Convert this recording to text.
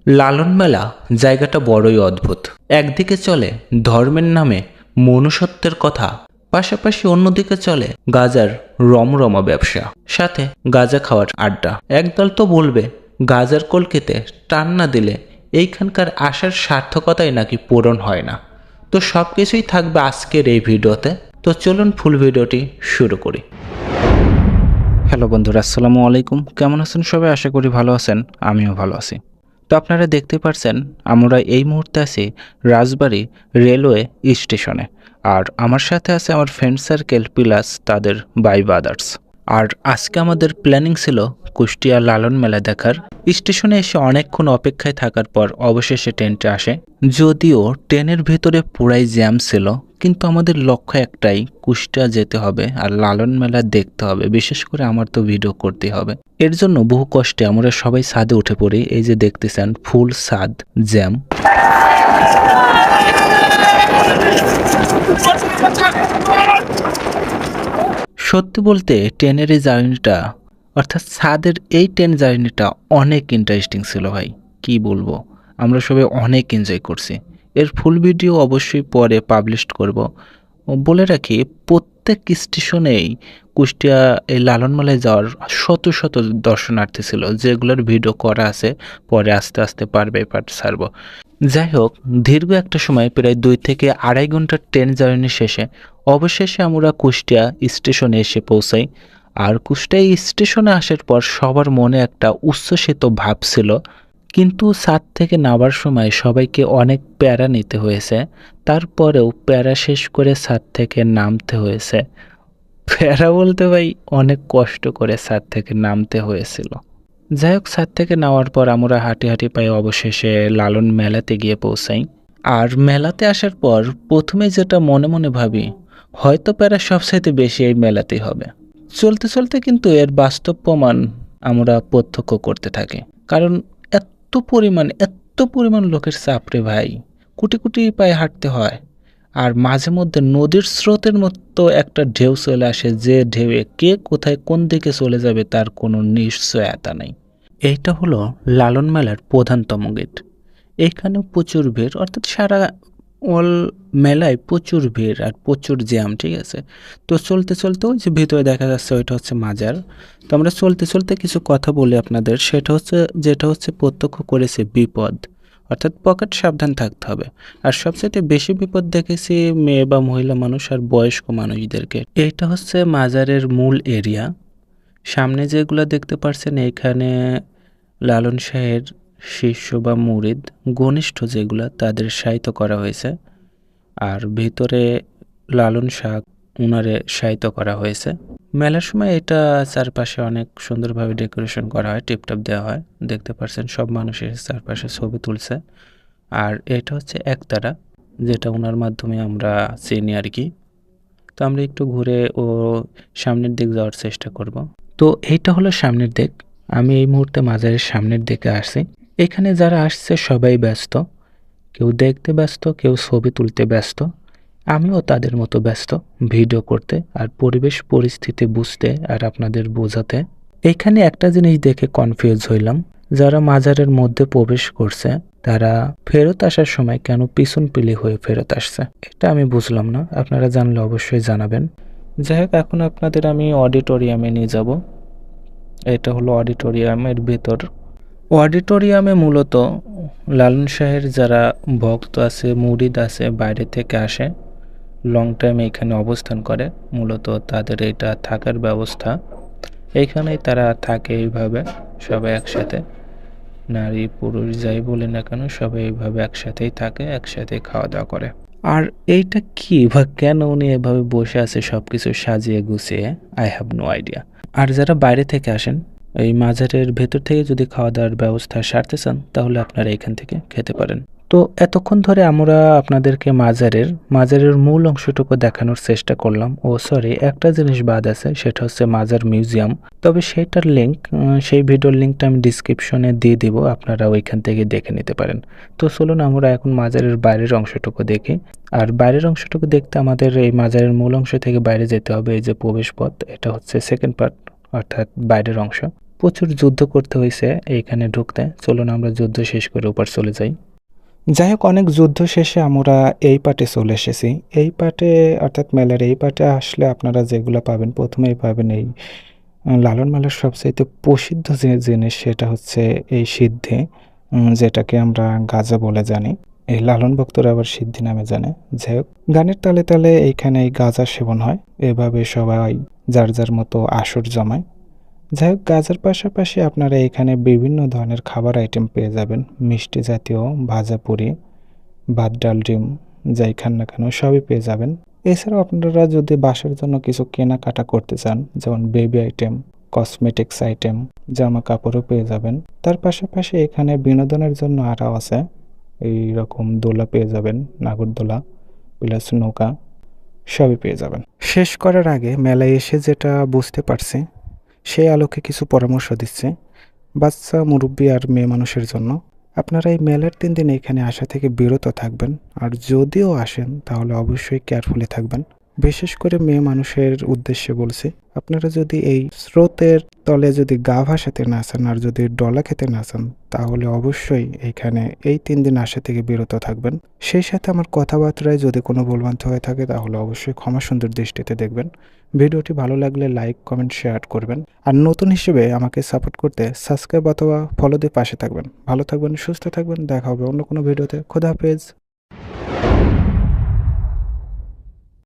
লালন মেলা জায়গাটা বড়ই অদ্ভুত। একদিকে চলে ধর্মের নামে মনুষ্যত্বের কথা, পাশাপাশি অন্যদিকে চলে গাজার রমরমা ব্যবসা, সাথে গাজা খাওয়ার আড্ডা। একদল তো বলবে গাজার কলকেতে টান না দিলে এইখানকার আসার সার্থকতাই নাকি পূরণ হয় না। তো সব কিছুই থাকবে আজকের এই ভিডিওতে। তো চলুন ফুল ভিডিওটি শুরু করি। হ্যালো বন্ধুরা, আসসালামু আলাইকুম। কেমন আছেন সবাই? আশা করি ভালো আছেন, আমিও ভালো আছি। তো আপনারা দেখতে পাচ্ছেন আমরা এই মুহূর্তে আছি রাজবাড়ী রেলওয়ে স্টেশনে। আর আমার সাথে আছে আমার ফ্রেন্ড সার্কেল প্লাস তাদের বাই ব্রাদার্স। আর আজকে আমাদের প্ল্যানিং ছিল কুষ্টিয়া লালন মেলা দেখার। স্টেশনে এসে অনেকক্ষণ অপেক্ষায় থাকার পর অবশেষে ট্রেনটা আসে। যদিও ট্রেনের ভেতরে পুরাই জ্যাম ছিল, কিন্তু আমাদের লক্ষ্য একটাই, কুষ্টিয়া যেতে হবে আর লালন মেলা দেখতে হবে। বিশেষ করে আমার তো ভিডিও করতে হবে। এর জন্য বহু কষ্টে আমরা সবাই ছাদে উঠে পড়ি। এই যে দেখতেছেন ফুল ছাদ জ্যাম। সত্যি বলতে ট্রেনের এই জার্নিটা, অর্থাৎ ছাদের এই ট্রেন জার্নিটা অনেক ইন্টারেস্টিং ছিল ভাই। কি বলবো, আমরা সবাই অনেক এনজয় করছি। এর ফুল ভিডিও অবশ্যই পরে পাবলিশ করব। বলে রাখি, প্রত্যেক স্টেশনেই কুষ্টিয়া এই লালনমেলায় যাওয়ার শত শত দর্শনার্থী ছিল, যেগুলোর ভিডিও করা আছে, পরে আস্তে আস্তে ছাড়ব। যাই হোক, দীর্ঘ একটা সময় প্রায় 2 থেকে 2.5 ঘন্টার ট্রেন জার্নি শেষে অবশেষে আমরা কুষ্টিয়া স্টেশনে এসে পৌঁছাই। আর কুষ্টিয়া স্টেশনে আসার পর সবার মনে একটা উচ্ছ্বসিত ভাব ছিল, কিন্তু ছাদ থেকে নামার সময় সবাইকে অনেক প্যারা নিতে হয়েছে। তারপরেও প্যারা শেষ করে ছাদ থেকে নামতে হয়েছে। প্যারা বলতে ভাই, অনেক কষ্ট করে ছাদ থেকে নামতে হয়েছিল। যাই হোক, ছাদ থেকে নামার পর আমরা হাঁটি হাঁটি পায়ে অবশেষে লালন মেলাতে গিয়ে পৌঁছাই। আর মেলাতে আসার পর প্রথমে যেটা মনে মনে ভাবি, হয়তো প্যারা সবচাইতে বেশি এই মেলাতেই হবে। চলতে চলতে কিন্তু এর বাস্তব প্রমাণ আমরা প্রত্যক্ষ করতে থাকি। কারণ এত পরিমাণ লোকের চাপ রে ভাই, কোটি কোটি পায়ে হাঁটতে হয়। আর মাঝে মধ্যে নদীর স্রোতের মতো একটা ঢেউ চলে আসে, যে ঢেউয়ে কে কোথায় কোন দিকে চলে যাবে তার কোনো নিশ্চয়তা নেই। এইটা হলো লালন মেলার প্রধানতম গেট। এখানেও প্রচুর ভিড়, অর্থাৎ সারা অল মেলায় প্রচুর ভিড় আর প্রচুর জ্যাম, ঠিক আছে। তো চলতে চলতে ওই যে ভিতরে দেখা যাচ্ছে ওইটা হচ্ছে মাজার। তো আমরা চলতে চলতে কিছু কথা বলি আপনাদের, যেটা হচ্ছে প্রত্যক্ষ করেছে বিপদ, অর্থাৎ পকেট সাবধান থাকতে হবে। আর সবচেয়ে বেশি বিপদ দেখেছি মেয়ে বা মহিলা মানুষ আর বয়স্ক মানুষদেরকে। এইটা হচ্ছে মাজারের মূল এরিয়া। সামনে যেগুলো দেখতে পাচ্ছেন, এখানে লালন শাহের শিষ্য বা মুরিদ ঘনিষ্ঠ যেগুলো, তাদের শায়িত করা হয়েছে। আর ভিতরে লালন শাহ উনারে শায়িত করা হয়েছে। মেলার সময় এটা চারপাশে অনেক সুন্দরভাবে ডেকোরেশন করা হয়, টিপটপ দেওয়া হয়। দেখতে পাচ্ছেন সব মানুষের চারপাশে ছবি তুলছে। আর এটা হচ্ছে একতারা, যেটা ওনার মাধ্যমে আমরা চিনি আর কি। তো আমরা একটু ঘুরে ও সামনের দিক যাওয়ার চেষ্টা করব। তো এইটা হলো সামনের দিক। আমি এই মুহূর্তে মাজারের সামনের দিকে আসছি। এখানে যারা আসছে সবাই ব্যস্ত, কেউ দেখতে ব্যস্ত, কেউ ছবি তুলতে ব্যস্ত। আমিও তাদের মতো ব্যস্ত ভিডিও করতে আর পরিবেশ পরিস্থিতি বুঝতে আর আপনাদের বোঝাতে। এখানে একটা জিনিস দেখে কনফিউজ হইলাম, যারা মাজারের মধ্যে প্রবেশ করছে তারা ফেরত আসার সময় কেন পিছন পিলি হয়ে ফেরত আসছে, এটা আমি বুঝলাম না। আপনারা জানলে অবশ্যই জানাবেন। যাই হোক, এখন আপনাদের আমি অডিটোরিয়ামে নিয়ে যাব। এটা হলো অডিটোরিয়ামের ভেতর। অডিটোরিয়ামে মূলত লালন শাহের যারা ভক্ত আছে, মুরিদ আছে, বাইরে থেকে আসে, লং টাইম এখানে অবস্থান করে, মূলত তাদের এটা থাকার ব্যবস্থা। এইখানেই তারা থাকে এইভাবে সবাই একসাথে, নারী পুরুষ যাই বলে না কেন সবাই এইভাবে একসাথেই থাকে, একসাথেই খাওয়া দাওয়া করে। আর এইটা কি বা কেন উনি এভাবে বসে আছে সবকিছু সাজিয়ে গুছিয়ে, আই হ্যাভ নো আইডিয়া। আর যারা বাইরে থেকে আসেন, এই মাজারের ভেতর থেকে যদি খাওয়া দাওয়ার ব্যবস্থা সারতে চান, তাহলে আপনারা এখান থেকে খেতে পারেন। তো এতক্ষণ ধরে আমরা আপনাদেরকে মাজারের মূল অংশটুকু দেখানোর চেষ্টা করলাম। ও সরি, একটা জিনিস বাদ আছে, সেটা হচ্ছে মাজার মিউজিয়াম। তবে সেটার লিঙ্ক, সেই ভিডিওর লিঙ্কটা আমি ডিসক্রিপশনে দিয়ে দিব, আপনারা ওইখান থেকে দেখে নিতে পারেন। তো চলুন আমরা এখন মাজারের বাইরের অংশটুকু দেখি। আর বাইরের অংশটুকু দেখতে আমাদের এই মাজারের মূল অংশ থেকে বাইরে যেতে হবে। এই যে প্রবেশ পথ, এটা হচ্ছে সেকেন্ড পার্ট, অর্থাৎ বাইরের অংশ। প্রচুর যুদ্ধ করতে হয়েছে এইখানে ঢুকতে। চলুন আমরা যুদ্ধ শেষ করে ওপার চলে যাই। যাই হোক, অনেক যুদ্ধ শেষে আমরা এই পার্টে চলে এসেছি। এই পার্টে অর্থাৎ মেলার এই পার্টে আসলে আপনারা যেগুলো পাবেন, প্রথমেই পাবেন এই লালন মেলার সবচাইতে প্রসিদ্ধ যে জিনিস সেটা হচ্ছে এই সিদ্ধি, যেটাকে আমরা গাঁজা বলে জানি। এই লালন ভক্তরা আবার সিদ্ধি নামে জানে। যাই হোক, গানের তালে তালে এইখানে এই গাঁজা সেবন হয়। এভাবে সবাই যার যার মতো আসর জমায়। যাই হোক, গাঁজার পাশাপাশি আপনারা এখানে বিভিন্ন ধরনের খাবার আইটেম পেয়ে যাবেন। মিষ্টি জাতীয়, ভাজা পুরি, ভাত, ডাল, ডিম, যাই খান না কেন সবই পেয়ে যাবেন। এছাড়াও আপনারা যদি বাসার জন্য কিছু কেনাকাটা করতে চান, যেমন বেবি আইটেম, কসমেটিক্স আইটেম, জামা কাপড়ও পেয়ে যাবেন। তার পাশাপাশি এখানে বিনোদনের জন্য আরও আছে, এই রকম দোলা পেয়ে যাবেন, নাগরদোলা প্লাস নৌকা, সবই পেয়ে যাবেন। শেষ করার আগে মেলায় এসে যেটা বুঝতে পারছি, সেই আলোকে কিছু পরামর্শ দিচ্ছে বাচ্চা, মুরব্বী আর মেয়ে মানুষের জন্য। আপনারা এই মেলার 3 দিন এখানে আসা থেকে বিরত থাকবেন, আর যদিও আসেন তাহলে অবশ্যই কেয়ারফুলি থাকবেন। বিশেষ করে মেয়ে মানুষের উদ্দেশ্যে বলছি, আপনারা যদি এই স্রোতের তলে যদি গা ভাসাতে না চান আর যদি ডলা খেতে না চান, তাহলে অবশ্যই এইখানে এই 3 দিন আসা থেকে বিরত থাকবেন। সেই সাথে আমার কথাবার্তায় যদি কোনো ভুলভ্রান্তি হয়ে থাকে তাহলে অবশ্যই ক্ষমা সুন্দর দৃষ্টিতে দেখবেন। ভিডিওটি ভালো লাগলে লাইক, কমেন্ট, শেয়ার করবেন। আর নতুন হিসেবে আমাকে সাপোর্ট করতে সাবস্ক্রাইব অথবা ফলো দিয়ে পাশে থাকবেন। ভালো থাকবেন, সুস্থ থাকবেন। দেখা হবে অন্য কোনো ভিডিওতে। খোদা হাফেজ।